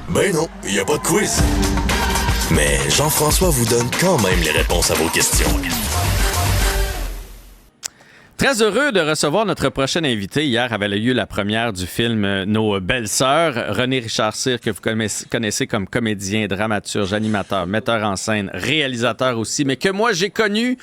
Ben non, il n'y a pas de quiz. Mais Jean-François vous donne quand même les réponses à vos questions. Très heureux de recevoir notre prochain invité. Hier avait lieu la première du film Nos belles-sœurs. René Richard-Cyr, que vous connaissez comme comédien, dramaturge, animateur, metteur en scène, réalisateur aussi, mais que moi j'ai connu.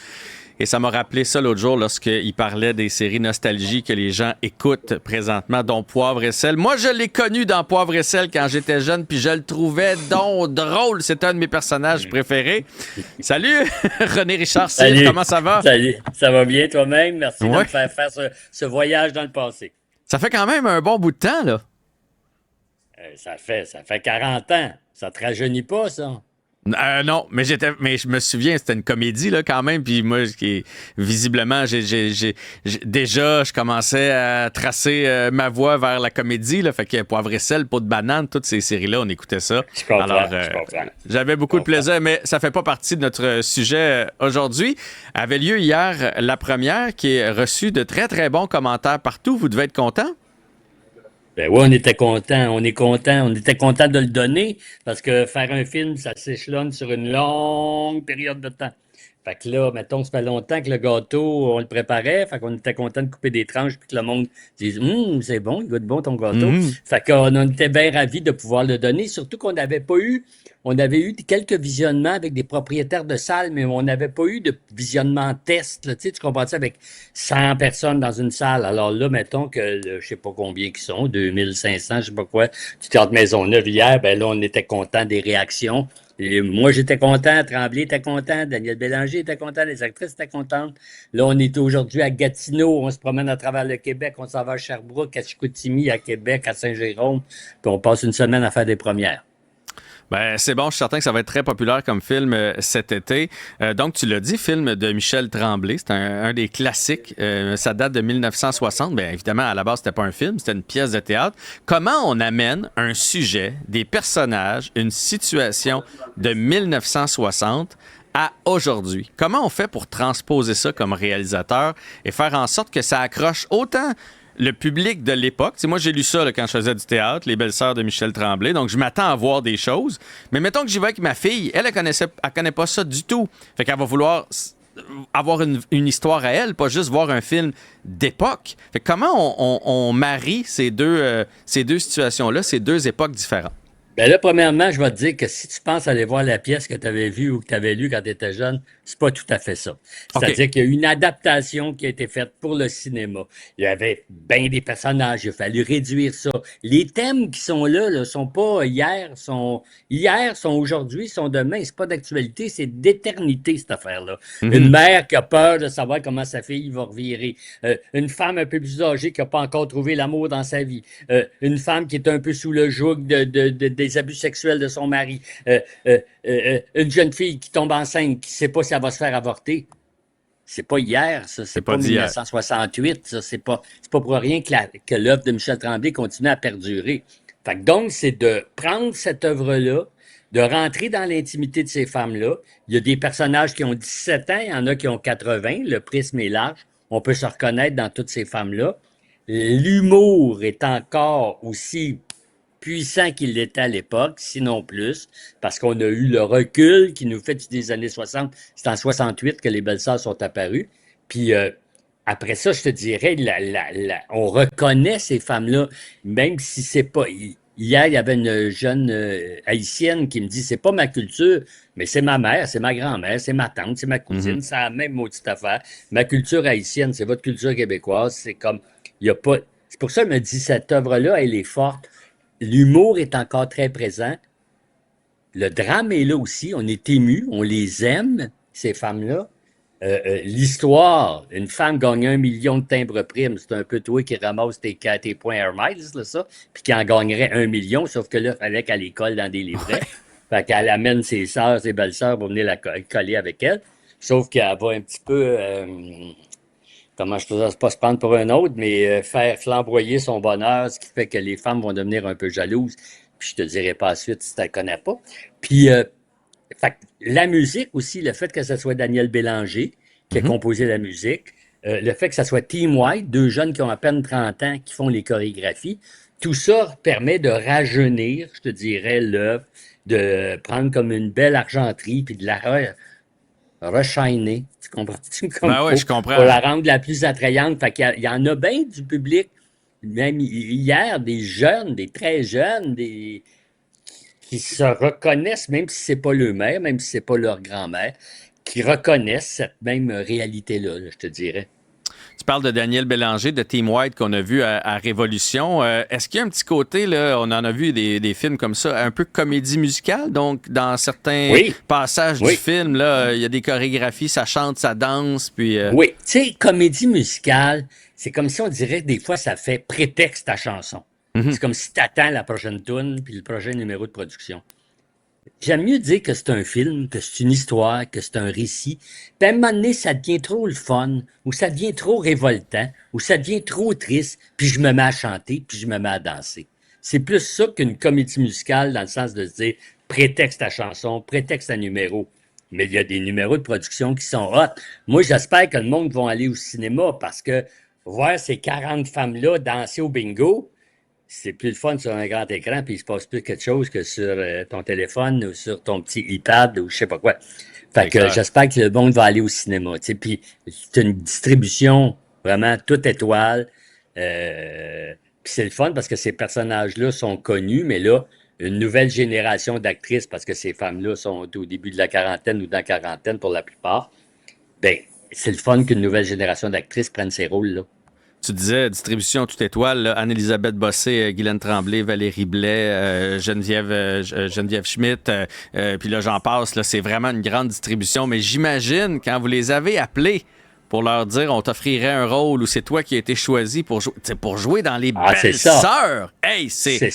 Et ça m'a rappelé ça l'autre jour lorsqu'il parlait des séries nostalgie que les gens écoutent présentement, dont Poivre et sel. Moi, je l'ai connu dans Poivre et sel quand j'étais jeune, puis je le trouvais donc drôle. C'était un de mes personnages préférés. Salut, René Richard-Cyr, comment ça va? Salut, ça va bien toi-même? Merci de me faire ce voyage dans le passé. Ça fait quand même un bon bout de temps, là. Ça fait 40 ans. Ça te rajeunit pas, ça? Non, mais je me souviens, c'était une comédie là quand même, puis moi, visiblement, déjà, je commençais à tracer ma voie vers la comédie, là, fait que Poivre et sel, Peau de banane, toutes ces séries-là, on écoutait ça. Je comprends. J'avais beaucoup de plaisir, mais ça fait pas partie de notre sujet aujourd'hui. Avait lieu hier la première, qui est reçue de très très bons commentaires partout. Vous devez être content. Ben oui, on était content. On était content de le donner parce que faire un film, ça s'échelonne sur une longue période de temps. Fait que là, mettons, ça fait longtemps que le gâteau, on le préparait. Fait qu'on était content de couper des tranches puis que le monde dise c'est bon, il goûte bon ton gâteau. Fait qu'on était bien ravis de pouvoir le donner, surtout qu'on n'avait pas eu. On avait eu quelques visionnements avec des propriétaires de salles, mais on n'avait pas eu de visionnement test. Là, tu comprends ça avec 100 personnes dans une salle. Alors là, mettons que je sais pas combien qui sont, 2500, je sais pas quoi, du Théâtre Maisonneuve hier, ben là, on était content des réactions. Et moi, j'étais content, Tremblay était content, Daniel Bélanger était content, les actrices étaient contentes. Là, on est aujourd'hui à Gatineau, on se promène à travers le Québec, on s'en va à Sherbrooke, à Chicoutimi, à Québec, à Saint-Jérôme, puis on passe une semaine à faire des premières. Ben, c'est bon, je suis certain que ça va être très populaire comme film cet été. Donc, tu l'as dit, film de Michel Tremblay, c'est un des classiques. Ça date de 1960. Bien, évidemment, à la base, c'était pas un film, c'était une pièce de théâtre. Comment on amène un sujet, des personnages, une situation de 1960 à aujourd'hui? Comment on fait pour transposer ça comme réalisateur et faire en sorte que ça accroche autant le public de l'époque? T'sais, moi, j'ai lu ça là, quand je faisais du théâtre, Les belles-sœurs de Michel Tremblay, donc je m'attends à voir des choses. Mais mettons que j'y vais avec ma fille, elle connaît pas ça du tout. Fait qu'elle va vouloir avoir une histoire à elle, pas juste voir un film d'époque. Fait que comment on marie ces deux situations-là, ces deux époques différentes? Ben là, premièrement, je vais te dire que si tu penses aller voir la pièce que tu avais vue ou que tu avais lue quand tu étais jeune, c'est pas tout à fait ça. C'est-à-dire qu'il y a une adaptation qui a été faite pour le cinéma. Il y avait bien des personnages, il a fallu réduire ça. Les thèmes qui sont là, sont pas hier, sont aujourd'hui, sont demain. C'est pas d'actualité, c'est d'éternité, cette affaire-là. Une mère qui a peur de savoir comment sa fille va revirer. Une femme un peu plus âgée qui n'a pas encore trouvé l'amour dans sa vie. Une femme qui est un peu sous le joug des abus sexuels de son mari, une jeune fille qui tombe enceinte, qui ne sait pas si elle va se faire avorter. C'est pas hier, ça. C'est pas 1968, ça. C'est pas pour rien que l'œuvre de Michel Tremblay continue à perdurer. Fait que donc, c'est de prendre cette œuvre-là, de rentrer dans l'intimité de ces femmes-là. Il y a des personnages qui ont 17 ans, il y en a qui ont 80, le prisme est large. On peut se reconnaître dans toutes ces femmes-là. L'humour est encore aussi puissant qu'il l'était à l'époque, sinon plus, parce qu'on a eu le recul qui nous fait des années 60. C'est en 68 que les belles-sœurs sont apparues. Puis après ça, je te dirais, on reconnaît ces femmes-là, même si c'est pas... Hier, il y avait une jeune haïtienne qui me dit, c'est pas ma culture, mais c'est ma mère, c'est ma grand-mère, c'est ma tante, c'est ma cousine, c'est la même maudite affaire. Ma culture haïtienne, c'est votre culture québécoise, c'est comme... Il y a pas... C'est pour ça que je me dis, cette œuvre-là, elle est forte. L'humour est encore très présent. Le drame est là aussi. On est ému. On les aime, ces femmes-là. L'histoire, une femme gagne 1 million de timbres-primes. C'est un peu toi qui ramasse tes points Air Miles, là, ça. Puis qui en gagnerait 1 million, sauf que là, il fallait qu'elle les colle dans des livrets. Fait qu'elle amène ses sœurs, ses belles-sœurs pour venir la coller avec elle. Sauf qu'elle va un petit peu... comment je peux pas se prendre pour un autre, mais faire flamboyer son bonheur, ce qui fait que les femmes vont devenir un peu jalouses. Puis je te dirai pas la suite si tu ne connais pas. Puis fait, la musique aussi, le fait que ce soit Daniel Bélanger qui a composé la musique, le fait que ça soit Team White, 2 jeunes qui ont à peine 30 ans qui font les chorégraphies, tout ça permet de rajeunir, je te dirais, l'œuvre, de prendre comme une belle argenterie puis de la reshiner, tu comprends-tu, comme Ben oui, je comprends. pour la rendre la plus attrayante. Fait qu'il y en a bien du public, même hier, des jeunes, des très jeunes, qui se reconnaissent, même si c'est pas leur mère, même si c'est pas leur grand-mère, qui reconnaissent cette même réalité-là, là, je te dirais. Tu parles de Daniel Bélanger, de Team White qu'on a vu à Révolution. Est-ce qu'il y a un petit côté, là, on en a vu des films comme ça, un peu comédie musicale? Donc, dans certains passages du film, là, il y a des chorégraphies, ça chante, ça danse, puis... Oui, tu sais, comédie musicale, c'est comme si on dirait que des fois, ça fait prétexte à chanson. C'est comme si tu attends la prochaine tune puis le prochain numéro de production. J'aime mieux dire que c'est un film, que c'est une histoire, que c'est un récit. Puis à un moment donné, ça devient trop le fun, ou ça devient trop révoltant, ou ça devient trop triste, puis je me mets à chanter, puis je me mets à danser. C'est plus ça qu'une comédie musicale dans le sens de se dire prétexte à chanson, prétexte à numéro. Mais il y a des numéros de production qui sont hot. Moi, j'espère que le monde va aller au cinéma parce que voir ces 40 femmes-là danser au bingo, c'est plus le fun sur un grand écran, puis il se passe plus quelque chose que sur ton téléphone ou sur ton petit iPad ou je sais pas quoi. Fait que j'espère que le monde va aller au cinéma. Tu sais, puis c'est une distribution vraiment toute étoile. Puis c'est le fun parce que ces personnages-là sont connus, mais là, une nouvelle génération d'actrices, parce que ces femmes-là sont au début de la quarantaine ou dans la quarantaine pour la plupart, ben c'est le fun qu'une nouvelle génération d'actrices prenne ces rôles-là. Tu disais distribution toute étoile, là, Anne-Élisabeth Bossé, Guylaine Tremblay, Valérie Blais, Geneviève Schmidt, puis là j'en passe, là, c'est vraiment une grande distribution, mais j'imagine quand vous les avez appelés pour leur dire on t'offrirait un rôle ou c'est toi qui as été choisi pour jouer dans Les Belles-Sœurs. Hey, ces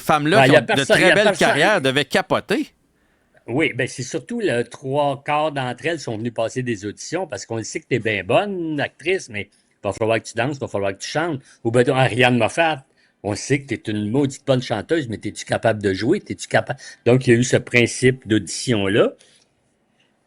femmes-là qui ont de très belles carrières devaient capoter. Oui, bien, c'est surtout le 3/4 d'entre elles sont venues passer des auditions parce qu'on sait que tu es bien bonne actrice, mais il va falloir que tu danses, il va falloir que tu chantes. Ou ben, Ariane Moffat, on sait que tu es une maudite bonne chanteuse, mais es-tu capable de jouer? Es-tu capable? Donc, il y a eu ce principe d'audition-là.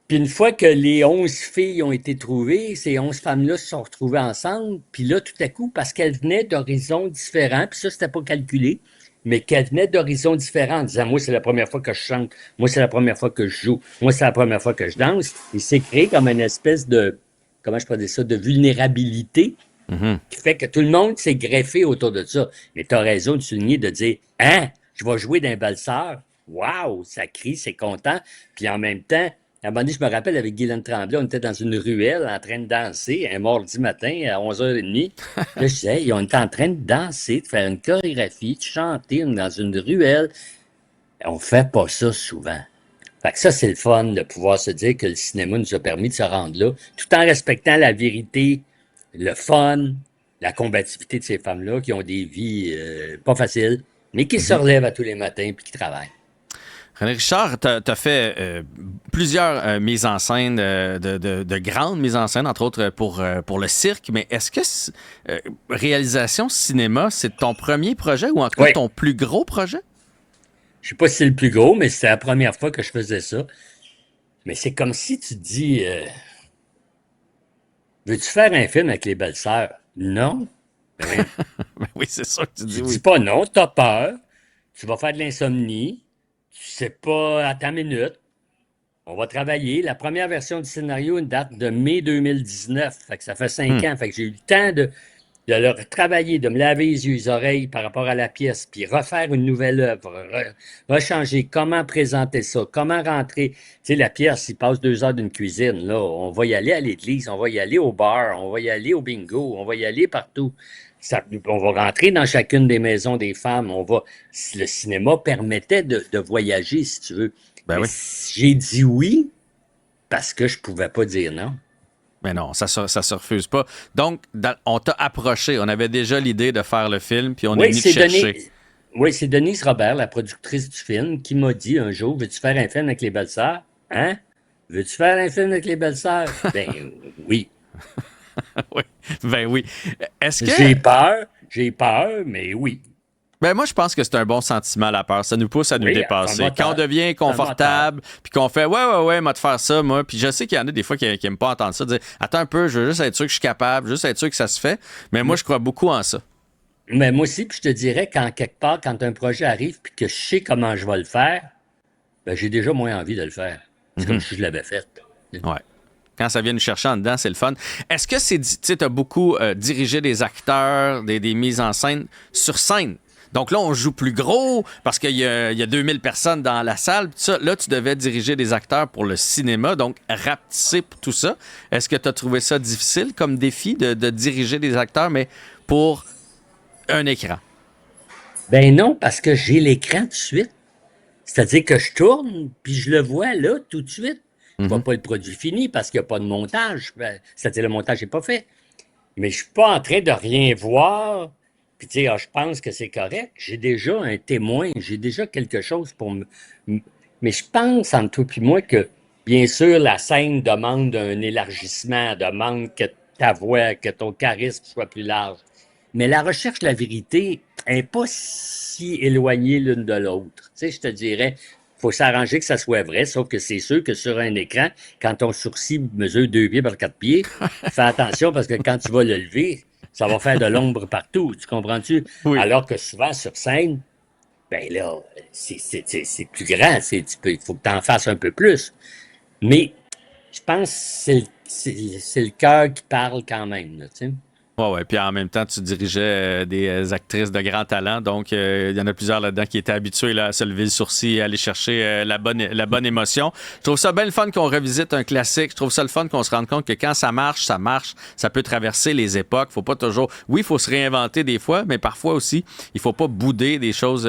Puis une fois que les 11 filles ont été trouvées, ces 11 femmes-là se sont retrouvées ensemble, puis là, tout à coup, parce qu'elles venaient d'horizons différents, puis ça, c'était pas calculé, mais qu'elles venaient d'horizons différents en disant, moi, c'est la première fois que je chante, moi, c'est la première fois que je joue, moi, c'est la première fois que je danse. Il s'est créé comme une espèce de, comment je peux dire ça, de vulnérabilité qui fait que tout le monde s'est greffé autour de ça. Mais tu as raison de souligner, de dire, hein, je vais jouer d'un Belles-Sœurs. Waouh, ça crie, c'est content. Puis en même temps, à un moment donné, je me rappelle avec Guylaine Tremblay, on était dans une ruelle en train de danser un mardi matin à 11h30. Là, je disais, hey, on était en train de danser, de faire une chorégraphie, de chanter dans une ruelle. On fait pas ça souvent. Fait que ça, c'est le fun de pouvoir se dire que le cinéma nous a permis de se rendre là, tout en respectant la vérité, le fun, la combativité de ces femmes-là qui ont des vies pas faciles, mais qui se relèvent à tous les matins puis qui travaillent. René Richard, tu as fait plusieurs mises en scène, de grandes mises en scène, entre autres pour le cirque, mais est-ce que réalisation cinéma, c'est ton premier projet ou encore ton plus gros projet? Je sais pas si c'est le plus gros, mais c'était la première fois que je faisais ça. Mais c'est comme si tu te dis, veux-tu faire un film avec les Belles-Sœurs? Non. Ben oui, c'est ça que tu dis. Tu dis pas non, t'as peur, tu vas faire de l'insomnie, tu sais pas à ta minute. On va travailler. La première version du scénario date de mai 2019. Fait que ça fait 5 ans. Fait que j'ai eu le temps de leur travailler, de me laver les yeux, les oreilles par rapport à la pièce, puis refaire une nouvelle œuvre, rechanger, comment présenter ça, comment rentrer. Tu sais, la pièce, il passe 2 heures d'une cuisine. Là, on va y aller à l'église, on va y aller au bar, on va y aller au bingo, on va y aller partout. On va rentrer dans chacune des maisons des femmes. Le cinéma permettait de voyager, si tu veux. Ben oui. J'ai dit oui parce que je pouvais pas dire non. Mais non, ça se refuse pas. Donc, on t'a approché. On avait déjà l'idée de faire le film, puis on est venu te chercher. Oui, c'est Denise Robert, la productrice du film, qui m'a dit un jour, veux-tu faire un film avec les Belles-Sœurs? Hein? Veux-tu faire un film avec les Belles-Sœurs? Ben oui. Oui. Ben oui. Est-ce que... J'ai peur, mais oui. Ben moi, je pense que c'est un bon sentiment, la peur. Ça nous pousse à nous dépasser. Moteur, quand on devient confortable, puis qu'on fait ouais, moi, de faire ça, moi. Puis je sais qu'il y en a des fois qui n'aiment pas entendre ça, dire attends un peu, je veux juste être sûr que je suis capable, juste être sûr que ça se fait. Mais moi, je crois beaucoup en ça. Mais moi aussi, puis je te dirais, quelque part, quand un projet arrive puis que je sais comment je vais le faire, ben, j'ai déjà moins envie de le faire. C'est comme si je l'avais fait. Ouais. Quand ça vient nous chercher en dedans, c'est le fun. Est-ce que tu sais, as beaucoup dirigé des acteurs, des mises en scène sur scène? Donc là, on joue plus gros parce qu'il y a 2000 personnes dans la salle. Tout ça. Là, tu devais diriger des acteurs pour le cinéma, donc rapetisser pour tout ça. Est-ce que tu as trouvé ça difficile comme défi de diriger des acteurs, mais pour un écran? Ben non, parce que j'ai l'écran tout de suite. C'est-à-dire que je tourne, puis je le vois là, tout de suite. Je ne vois pas le produit fini parce qu'il n'y a pas de montage. C'est-à-dire le montage n'est pas fait. Mais je ne suis pas en train de rien voir. Puis tu sais, je pense que c'est correct. J'ai déjà un témoin, j'ai déjà quelque chose pour me... Mais je pense, entre toi et moi, que bien sûr, la scène demande un élargissement, demande que ta voix, que ton charisme soit plus large. Mais la recherche de la vérité n'est pas si éloignée l'une de l'autre. Tu sais, je te dirais, il faut s'arranger que ça soit vrai, sauf que c'est sûr que sur un écran, quand ton sourcil mesure 2 pieds par 4 pieds, fais attention parce que quand tu vas le lever, ça va faire de l'ombre partout. Tu comprends-tu? Oui. Alors que souvent, sur scène, ben là, c'est plus grand. Il faut que tu en fasses un peu plus. Mais je pense que c'est le cœur qui parle quand même, là, tu sais. Ouais. Puis en même temps, tu dirigeais des actrices de grand talent. Donc, il y en a plusieurs là-dedans qui étaient habitués là, à se lever le sourcil et à aller chercher la bonne émotion. Je trouve ça bien le fun qu'on revisite un classique. Je trouve ça le fun qu'on se rende compte que quand ça marche, ça marche. Ça peut traverser les époques. Faut pas toujours... Oui, il faut se réinventer des fois, mais parfois aussi, il faut pas bouder des choses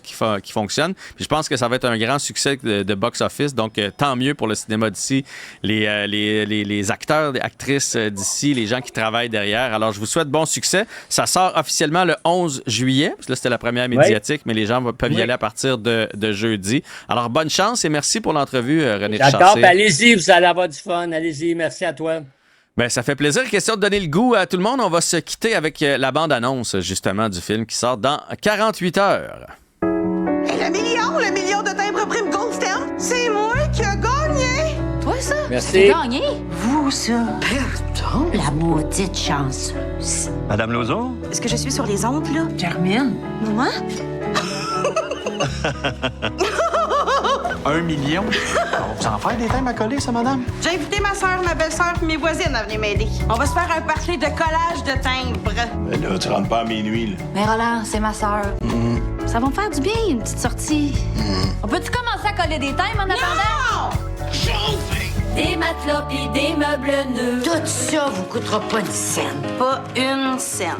qui fonctionnent. Puis je pense que ça va être un grand succès de box-office. Donc, tant mieux pour le cinéma d'ici, les acteurs, les actrices d'ici, les gens qui travaillent derrière. Alors, je vous souhaite bon succès. Ça sort officiellement le 11 juillet. Parce que là, c'était la première médiatique, mais les gens peuvent y aller à partir de jeudi. Alors, bonne chance et merci pour l'entrevue, René Chassé. D'accord, ben allez-y, vous allez avoir du fun. Allez-y, merci à toi. Ben, ça fait plaisir. Question de donner le goût à tout le monde. On va se quitter avec la bande-annonce, justement, du film qui sort dans 48 heures. Et le million de timbres prime Gold Stamp, c'est moi qui ai gagné! Toi, ça? Merci. Tu as gagné? Vous, ça? Pardon? La maudite chanceuse. Madame Lauzon? Est-ce que je suis sur les ondes, là? Carmine? Maman? 1 million? On va vous en faire des thèmes à coller, ça, madame? J'ai invité ma soeur, ma belle-sœur et mes voisines à venir m'aider. On va se faire un party de collage de timbres. Ben là, tu rentres pas à minuit, là. Mais Roland, c'est ma sœur. Ça va me faire du bien, une petite sortie. On peut-tu commencer à coller des thèmes en attendant? Des matelas pis des meubles neufs. Tout ça vous coûtera pas une scène. Pas une scène.